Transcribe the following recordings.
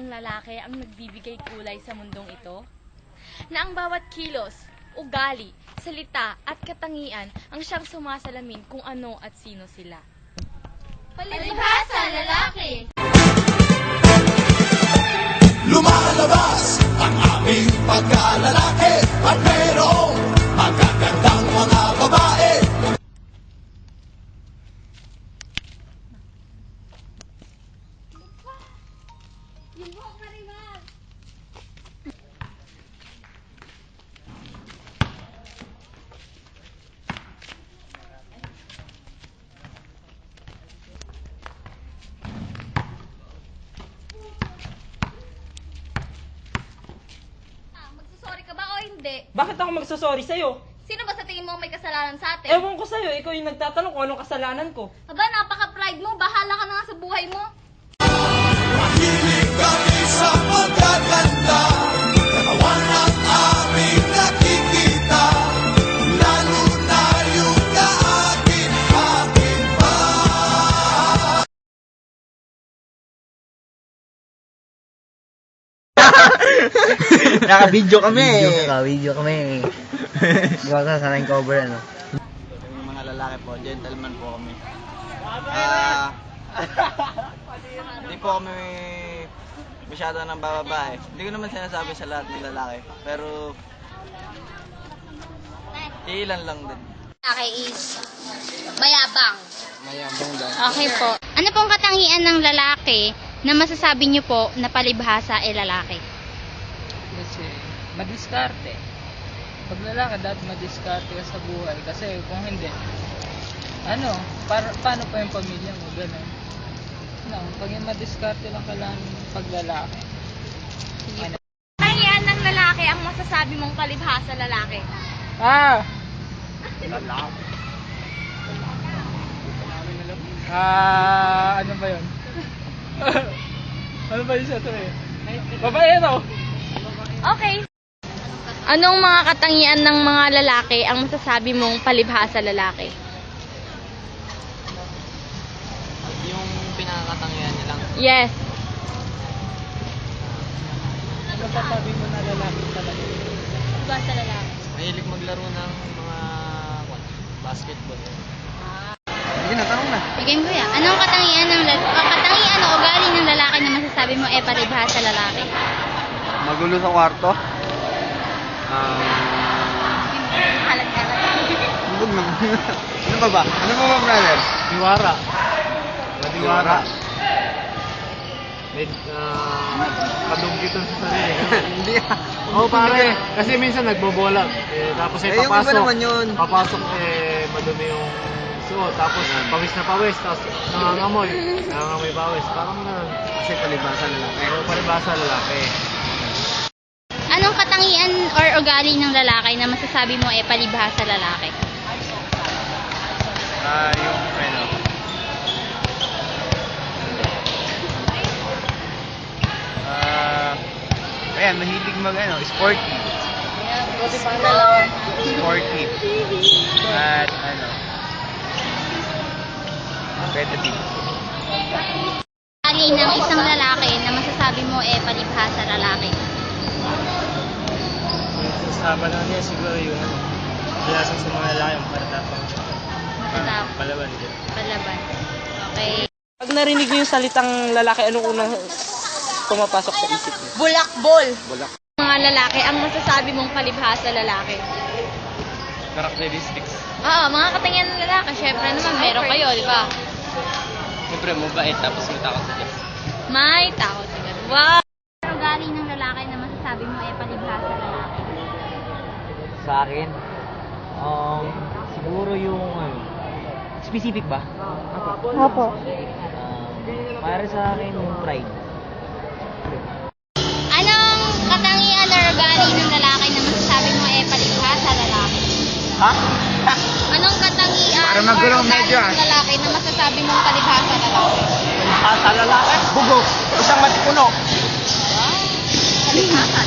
ang lalaki ang nagbibigay kulay sa mundong ito? Na ang bawat kilos, ugali, salita at katangian ang siyang sumasalamin kung ano at sino sila. Palibhasa, lalaki! Lumalabas ang aming pagkalalaki at mayroong magagandang mga babae. Magsusorry ka ba o hindi? Bakit ako magsasorry sa'yo? Sino ba sa tingin mo may kasalanan sa atin? Ewan ko sa'yo, ikaw yung nagtatanong kung anong kasalanan ko. Aba, napaka-pride mo. Bahala ka na nga sa buhay mo. Mahilig kami sa pagkaganda, katawan ang aming nakikita, lalo na yung kaakin-akin pa. Naka-video kami. Video kami. Gawa ka sana yung cover, ano? Yung mga lalaki po, gentleman po kami. Hindi po kami masyado ng bababae. Hindi ko naman sinasabi sa lahat ng lalaki. Pero, ilan lang din. Lalaki is mayabang. Mayabang daw. Okay po. Ano pong katangian ng lalaki na masasabi niyo po na palibhasa ay lalaki? Kasi madiskarte. Pag lalaki, dapat madiskarte ka sa buhay. Kasi kung hindi, paano pa yung pamilya mo? Ganun. No, pag yung madiskarte lang kailangan pag lalaki. Katangian ng lalaki ang masasabi mong palibhasa lalaki. Lalaki. Ano ba yun? Ano ba yun sa ito eh? Babae no? Okay. Anong mga katangian ng mga lalaki ang masasabi mong palibhasa lalaki? Yung pinakakatangian niya lang. Yes. Ano sasabi mo na lalaki talaga? Palibhasa lalaki. Mahilig maglaro ng mga basketball. Sige na, tanong na. Bigyan ko yan. Anong katangian o ugali ng lalaki na masasabi mo ay palibhasa lalaki? Magulo sa kwarto. Bubog na. Ano pa ba? Ano pa ba, brother? Diwara. Madiwara. Kadungkitan sa sarili. Hindi ah. Oo pare, kasi minsan nagbobola. Tapos Eh, yung iba naman yun. Papasok madumi yung suot. Tapos pawis na pawis. Tapos nangangamoy pawis. Parang ganun. Kasi palibhasa lalaki. Pero palibhasa lalaki. Anong katangian or ugali ng lalaki na masasabi mo ay palibhasa lalaki? Yung Ayan, mahilig sporty. Sporty. At competitive. Ugali ng isang lalaki na masasabi mo ay palibhasa lalaki. Sasaban na niya siguro yung bilasang sa mga lalaki yung paratapang palaban din. Palaban. Okay. Pag narinig niyo yung salitang lalaki, anong unang pumapasok sa isip niyo? Bulakbol. Mga lalaki ang masasabi mong palibhasa lalaki. Characteristics. Oo, mga katangian ng lalaki. Syempre naman, meron kayo, di ba? Siyempre, mabait tapos may takot sa Diyos. May takot ka. Wow! Anong ugali ng lalaki na masasabi mo ay palibhasa lalaki? Sa akin, siguro yung, specific ba? Opo. Para sa akin, yung pride. Anong katangian or ugali ng lalaki na masasabi mo ay palibhasa lalaki? Ha? Anong katangian Para or magulong ugali medyo, ng lalaki na masasabi mong palibhasa lalaki? Sa lalaki, bugok. Isang matipuno. Palibhasa.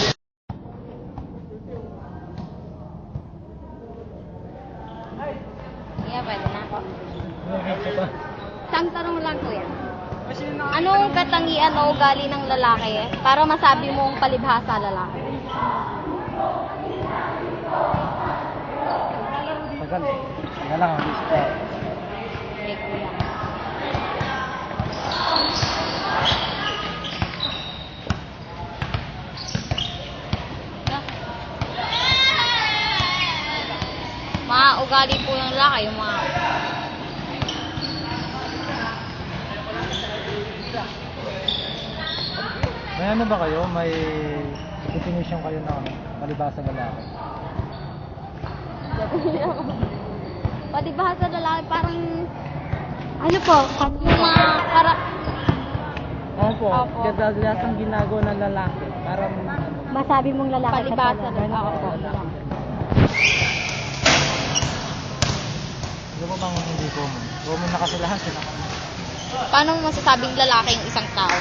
Yeah, pwede na po. Isang tanong lang kuya. Anong katangian o ugali ng lalaki para masabi mong palibhasa lalaki? Tagal. Tagal lang ang isip ko. Okay, kuya. Mga ugali po ng lalaki, yung mga... May ano ba kayo? May definition kayo na palibhasa lalaki? Palibhasa lalaki, parang... Ano po? Yung mga Opo, Opo. kadalasang ginagawa ng lalaki. Parang masabi mong lalaki. Palibhasa lalaki. Ano ba bang hindi common? Common na kasi lahat. Paano mo masasabing lalaki yung isang tao?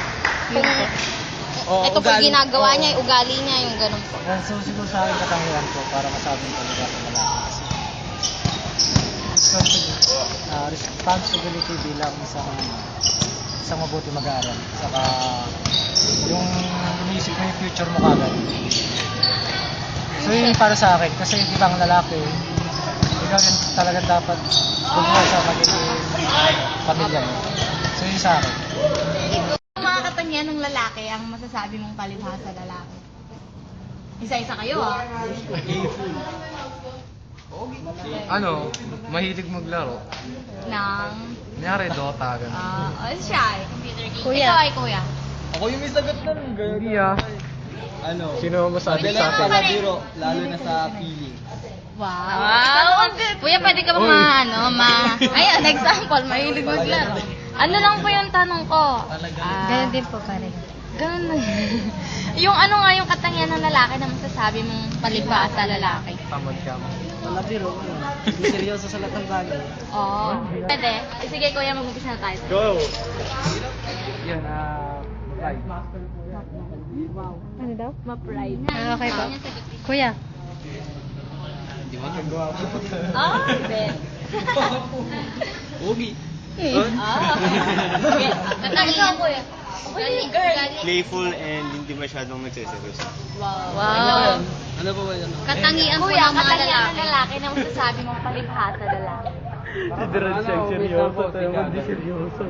Kung ito po ugali. ginagawa niya, yung ugali niya, yung ganun po. So siguro sa akin katangian ko para masabing palibhasa lalaki. Responsibility bilang isang mabuti mag-aaral. Saka yung iniisip mo yung future mo kagad. So yun yung para sa akin. Kasi di ba ang lalaki, ikaw yun talaga dapat bugla sa magiging pamilya mo. So yun sa akin. Mga katangian ng lalaki ang masasabi mong palibhasa lalaki. Isa-isa kayo ah. Ano, mahilig maglaro. Nang... Kunyari, Dota, gano'n. siya eh. Kuya. Ikaw ay kuya. Ako yung may sagot nun. Hindi ah. Ano? Sino masabi sa atin? Palabiro, lalo na sa feeling. Wow! Kuya, pwede ka ba Ayan, example, mahilig maglaro. Ano lang po yung tanong ko? Ganun din po pare. Ganun lang. Yung ano nga yung katangian ng lalaki na masasabi mong palibhasa lalaki. Tamad ka mo. Malabiro. Hindi seryoso sa lahat ng bagay. Oo. Pwede. Sige kuya, mag-umpisa na tayo. Go! Yun, right. Ano daw? Ma-pride. Okay po. Kuya. Ben. Ugi. Sige. Katangian kuya. Girl. Playful and hindi masyadong nagsiseryoso. Wow. Ano ba yan? Katangian po Kuya, ng mga katangian ng lalaki. lalaki na masasabi mong palibhasa lalaki. Seryoso, tayo hindi seryoso.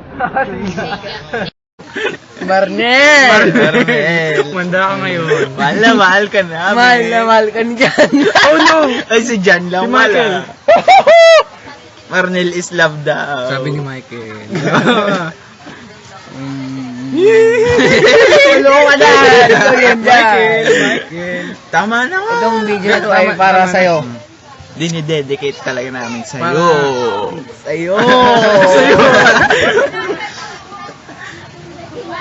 Marnel! Manda ka ngayon. Mahal na mahal ka na. Mahal na mahal ka dyan. Oh no! Ay, si Jan lang Si Michael. Marnel is love daw. Sabi ni Michael. Tulungan ka na! Ito yan dyan. Tama na nga. Itong video na to ay para sa'yo. Dinidedicate talaga namin sa'yo. Sa'yo! Sa'yo.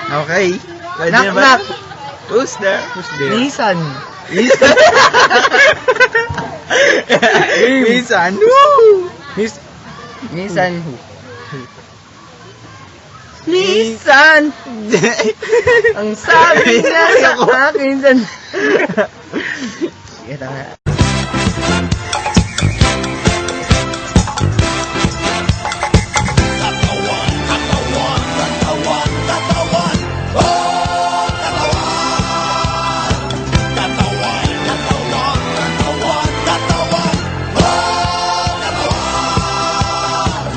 Okay. Pwede Knock, na ba? knock. Who's there? Nissan. Minsan. Woo! Nissan who? Nissan! Ang sabi niya sa akin dyan. Sige, tama.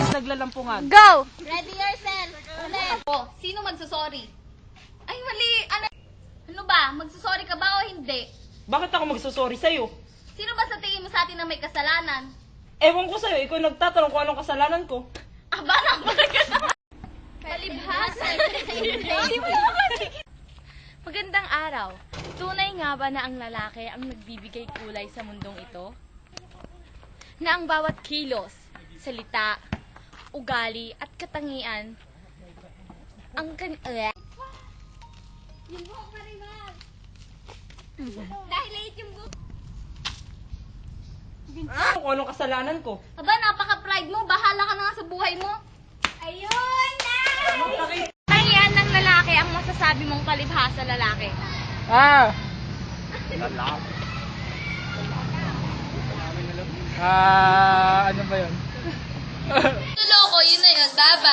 Naglalampungan. Go! Ready yourself. Ulit. Sino magsusorry? Ay, mali. Ano ba? Magsusorry ka ba o hindi? Bakit ako magsusorry sa'yo? Sino ba sa tingin mo sa atin na may kasalanan? Ewan ko sa'yo, ikaw nagtatanong kung anong kasalanan ko. Aba, naman ka na. Palibhasa. Magandang araw. Tunay nga ba na ang lalaki ang nagbibigay kulay sa mundong ito? Na ang bawat kilos, salita, ugali at katangian ang Yung buhok pa rin ba? Dahil late yung buhok. Kung anong kasalanan ko. Aba, napaka-pride mo. Bahala ka na nga sa buhay mo. Ayun na! katangian ng lalaki ang masasabi mong palibhasa lalaki. Ano ba yun? Loko, yun na yun. Baba.